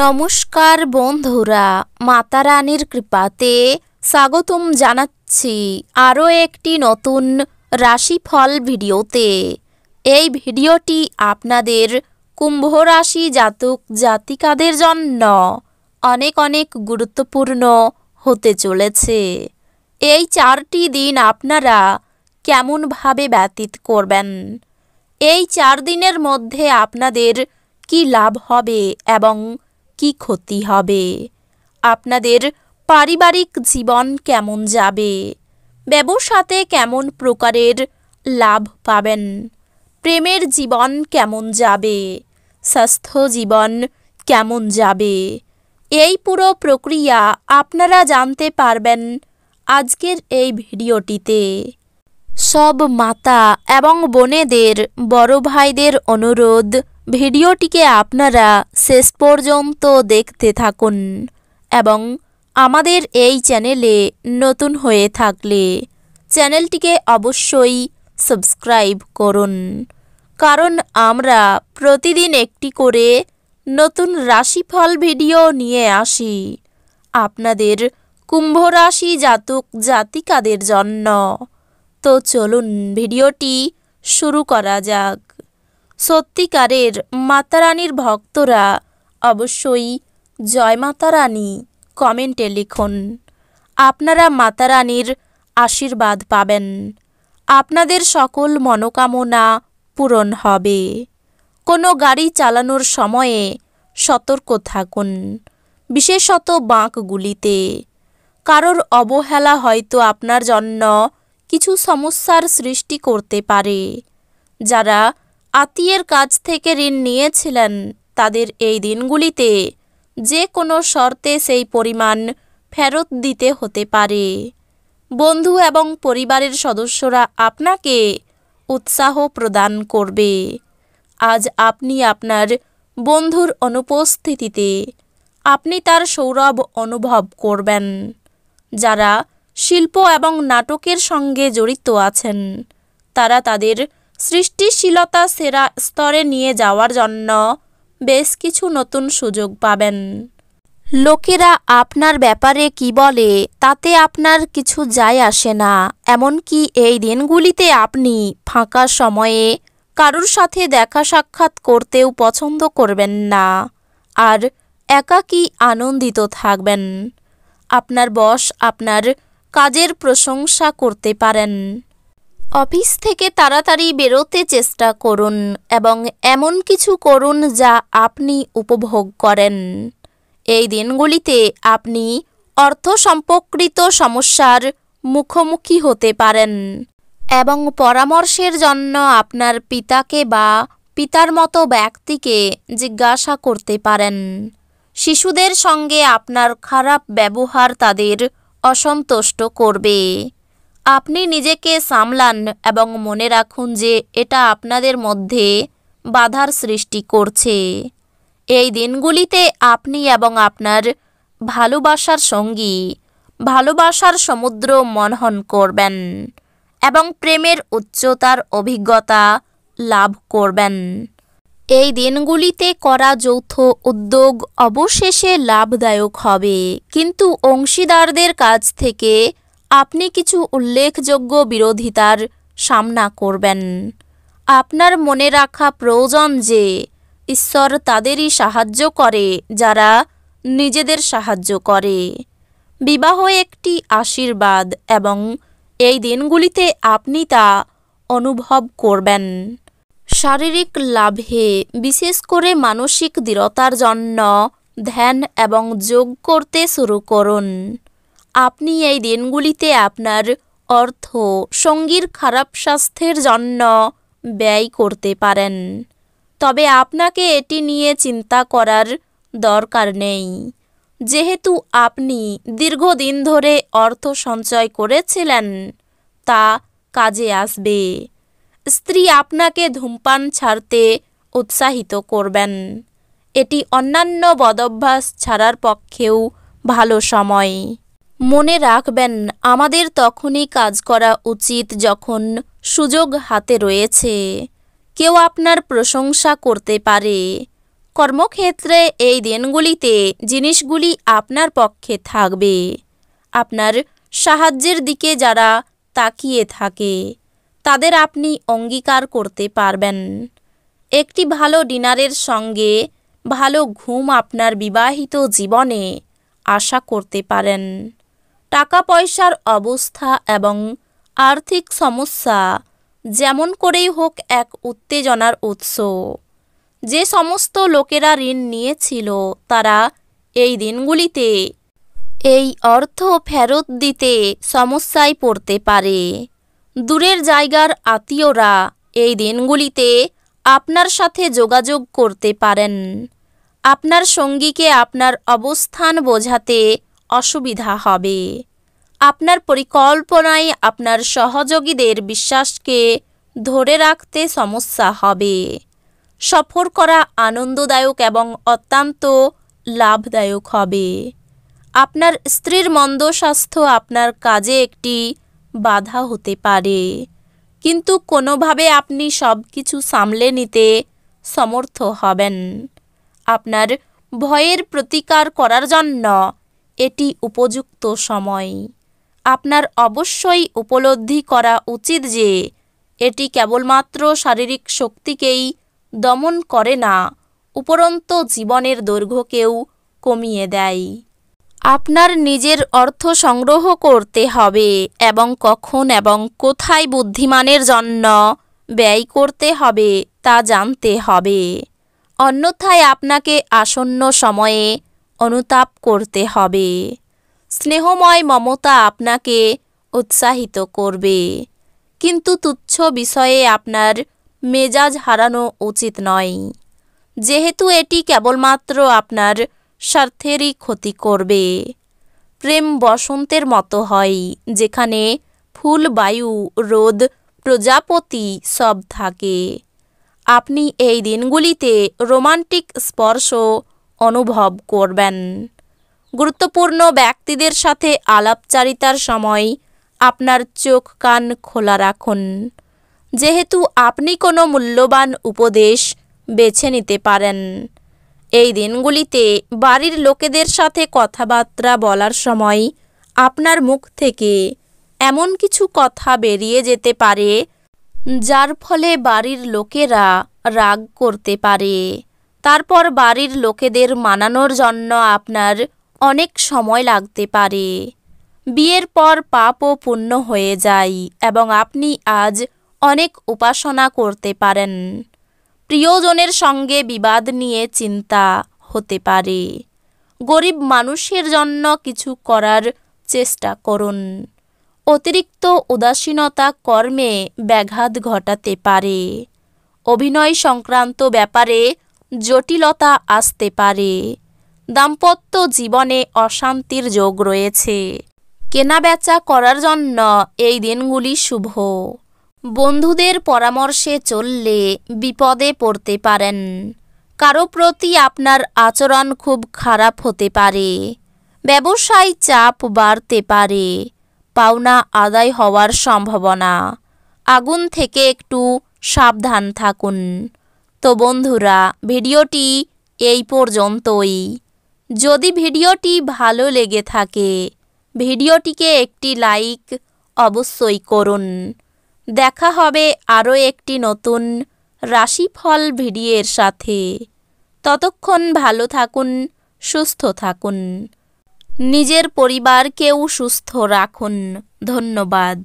নমস্কার বন্ধুরা, মাতা রানীর কৃপাতে স্বাগতম জানাচ্ছি আরও একটি নতুন রাশিফল ভিডিওতে। এই ভিডিওটি আপনাদের কুম্ভ রাশি জাতক জাতিকাদের জন্য অনেক অনেক গুরুত্বপূর্ণ হতে চলেছে। এই 4টি দিন আপনারা কেমনভাবে ব্যতীত করবেন, এই 4 দিনের মধ্যে আপনাদের কি লাভ হবে এবং কি ক্ষতি হবে, আপনাদের পারিবারিক জীবন কেমন যাবে, ব্যবসাতে কেমন প্রকারের লাভ পাবেন, প্রেমের জীবন কেমন যাবে, স্বাস্থ্য জীবন কেমন যাবে, এই পুরো প্রক্রিয়া আপনারা জানতে পারবেন আজকের এই ভিডিওটিতে। সব মাতা এবং বোনেদের, বড় ভাইদের অনুরোধ, ভিডিওটিকে আপনারা শেষ পর্যন্ত দেখতে থাকুন এবং আমাদের এই চ্যানেলে নতুন হয়ে থাকলে চ্যানেলটিকে অবশ্যই সাবস্ক্রাইব করুন, কারণ আমরা প্রতিদিন একটি করে নতুন রাশিফল ভিডিও নিয়ে আসি আপনাদের কুম্ভ রাশি জাতক জাতিকাদের জন্য। তো চলুন ভিডিওটি শুরু করা যাক। সত্যিকারের মাতা রানীর ভক্তরা অবশ্যই জয় মাতা রানী কমেন্টে লিখুন। আপনারা মাতা রানীর আশীর্বাদ পাবেন, আপনাদের সকল মনোকামনা পূরণ হবে। কোনো গাড়ি চালানোর সময়ে সতর্ক থাকুন, বিশেষত বাঁকগুলিতে। কারোর অবহেলা হয়তো আপনার জন্য কিছু সমস্যার সৃষ্টি করতে পারে। যারা আত্মীয়ের কাছ থেকে ঋণ নিয়েছিলেন তাদের এই দিনগুলিতে যে কোনো শর্তে সেই পরিমাণ ফেরত দিতে হতে পারে। বন্ধু এবং পরিবারের সদস্যরা আপনাকে উৎসাহ প্রদান করবে। আজ আপনি আপনার বন্ধুর অনুপস্থিতিতে আপনি তার সৌরভ অনুভব করবেন। যারা শিল্প এবং নাটকের সঙ্গে জড়িত আছেন তারা তাদের সৃষ্টিশীলতা সেরা স্তরে নিয়ে যাওয়ার জন্য বেশ কিছু নতুন সুযোগ পাবেন। লোকেরা আপনার ব্যাপারে কি বলে তাতে আপনার কিছু যায় আসে না। এমনকি এই দিনগুলিতে আপনি ফাঁকা সময়ে কারোর সাথে দেখা সাক্ষাৎ করতেও পছন্দ করবেন না, আর একাকী আনন্দিত থাকবেন। আপনার বস আপনার কাজের প্রশংসা করতে পারেন। অফিস থেকে তাড়াতাড়ি বেরোতে চেষ্টা করুন এবং এমন কিছু করুন যা আপনি উপভোগ করেন। এই দিনগুলিতে আপনি অর্থ সম্পর্কিত সমস্যার মুখোমুখি হতে পারেন এবং পরামর্শের জন্য আপনার পিতাকে বা পিতার মতো ব্যক্তিকে জিজ্ঞাসা করতে পারেন। শিশুদের সঙ্গে আপনার খারাপ ব্যবহার তাদের অসন্তুষ্ট করবে। আপনি নিজেকে সামলান এবং মনে রাখুন যে এটা আপনাদের মধ্যে বাধার সৃষ্টি করছে। এই দিনগুলিতে আপনি এবং আপনার ভালোবাসার সঙ্গী ভালোবাসার সমুদ্র মনন করবেন এবং প্রেমের উচ্চতার অভিজ্ঞতা লাভ করবেন। এই দিনগুলিতে করা যৌথ উদ্যোগ অবশেষে লাভদায়ক হবে, কিন্তু অংশীদারদের কাছ থেকে আপনি কিছু উল্লেখযোগ্য বিরোধিতার সামনা করবেন। আপনার মনে রাখা প্রয়োজন যে ঈশ্বর তাদেরই সাহায্য করে যারা নিজেদের সাহায্য করে। বিবাহ একটি আশীর্বাদ এবং এই দিনগুলিতে আপনি তা অনুভব করবেন। শারীরিক লাভে, বিশেষ করে মানসিক দৃঢ়তার জন্য ধ্যান এবং যোগ করতে শুরু করুন। আপনি এই দিনগুলিতে আপনার অর্থ সঙ্গীর খারাপ স্বাস্থ্যের জন্য ব্যয় করতে পারেন, তবে আপনাকে এটি নিয়ে চিন্তা করার দরকার নেই, যেহেতু আপনি দীর্ঘদিন ধরে অর্থ সঞ্চয় করেছিলেন তা কাজে আসবে। স্ত্রী আপনাকে ধূমপান ছাড়তে উৎসাহিত করবেন। এটি অন্যান্য বদভ্যাস ছাড়ার পক্ষেও ভালো সময়। মনে রাখবেন, আমাদের তখনই কাজ করা উচিত যখন সুযোগ হাতে রয়েছে। কেউ আপনার প্রশংসা করতে পারে, কর্মক্ষেত্রে এই দিনগুলিতে জিনিসগুলি আপনার পক্ষে থাকবে। আপনার সাহায্যের দিকে যারা তাকিয়ে থাকে তাদের আপনি অঙ্গীকার করতে পারবেন। একটি ভালো ডিনারের সঙ্গে ভালো ঘুম আপনার বিবাহিত জীবনে আশা করতে পারেন। টাকা পয়সার অবস্থা এবং আর্থিক সমস্যা যেমন করেই হোক এক উত্তেজনার উৎস। যে সমস্ত লোকেরা ঋণ নিয়েছিল তারা এই দিনগুলিতে এই অর্থ ফেরত দিতে সমস্যায় পড়তে পারে। দূরের জায়গার আত্মীয়রা এই দিনগুলিতে আপনার সাথে যোগাযোগ করতে পারেন। আপনার সঙ্গীকে আপনার অবস্থান বোঝাতে অসুবিধা হবে। আপনার পরিকল্পনায় আপনার সহযোগীদের বিশ্বাসকে ধরে রাখতে সমস্যা হবে। সফর করা আনন্দদায়ক এবং অত্যন্ত লাভদায়ক হবে। আপনার স্ত্রীর মন্দ স্বাস্থ্য আপনার কাজে একটি বাধা হতে পারে, কিন্তু কোনোভাবে আপনি সব কিছু সামলে নিতে সমর্থ হবেন। আপনার ভয়ের প্রতিকার করার জন্য এটি উপযুক্ত সময়। আপনার অবশ্যই উপলব্ধি করা উচিত যে এটি কেবলমাত্র শারীরিক শক্তিকেই দমন করে না, উপরন্তু জীবনের দৈর্ঘ্যকেও কমিয়ে দেয়। আপনার নিজের অর্থ সংগ্রহ করতে হবে এবং কখন এবং কোথায় বুদ্ধিমানের জন্য ব্যয় করতে হবে তা জানতে হবে। অন্যথায় আপনাকে আসন্ন সময়ে অনুতাপ করতে হবে। স্নেহময় মমতা আপনাকে উৎসাহিত করবে, কিন্তু তুচ্ছ বিষয়ে আপনার মেজাজ হারানো উচিত নয়, যেহেতু এটি কেবলমাত্র আপনার স্বার্থেরই ক্ষতি করবে। প্রেম বসন্তের মতো হয়, যেখানে ফুল, বায়ু, রোদ, প্রজাপতি সব থাকে। আপনি এই দিনগুলিতে রোমান্টিক স্পর্শ অনুভব করবেন। গুরুত্বপূর্ণ ব্যক্তিদের সাথে আলাপচারিতার সময় আপনার চোখ কান খোলা রাখুন, যেহেতু আপনি কোনো মূল্যবান উপদেশ বেছে নিতে পারেন। এই দিনগুলিতে বাড়ির লোকেদের সাথে কথাবার্তা বলার সময় আপনার মুখ থেকে এমন কিছু কথা বেরিয়ে যেতে পারে যার ফলে বাড়ির লোকেরা রাগ করতে পারে। তারপর বাড়ির লোকেদের মানানোর জন্য আপনার অনেক সময় লাগতে পারে। বিয়ের পর পাপও পূর্ণ হয়ে যায় এবং আপনি আজ অনেক উপাসনা করতে পারেন। প্রিয়জনের সঙ্গে বিবাদ নিয়ে চিন্তা হতে পারে। গরিব মানুষের জন্য কিছু করার চেষ্টা করুন। অতিরিক্ত উদাসীনতা কর্মে ব্যাঘাত ঘটাতে পারে। অভিনয় সংক্রান্ত ব্যাপারে জটিলতা আসতে পারে। দাম্পত্য জীবনে অশান্তির যোগ রয়েছে। কেনাবেচা করার জন্য এই দিনগুলি শুভ। বন্ধুদের পরামর্শে চললে বিপদে পড়তে পারেন। কারো প্রতি আপনার আচরণ খুব খারাপ হতে পারে। ব্যবসায় চাপ বাড়তে পারে। পাওনা আদায় হওয়ার সম্ভাবনা। আগুন থেকে একটু সাবধান থাকুন। তো বন্ধুরা, ভিডিওটি এই পর্যন্তই। যদি ভিডিওটি ভালো লেগে থাকে ভিডিওটিকে একটি লাইক অবশ্যই করুন। দেখা হবে আরও একটি নতুন রাশিফল ভিডিওর সাথে। ততক্ষণ ভালো থাকুন, সুস্থ থাকুন, নিজের পরিবারকেও সুস্থ রাখুন। ধন্যবাদ।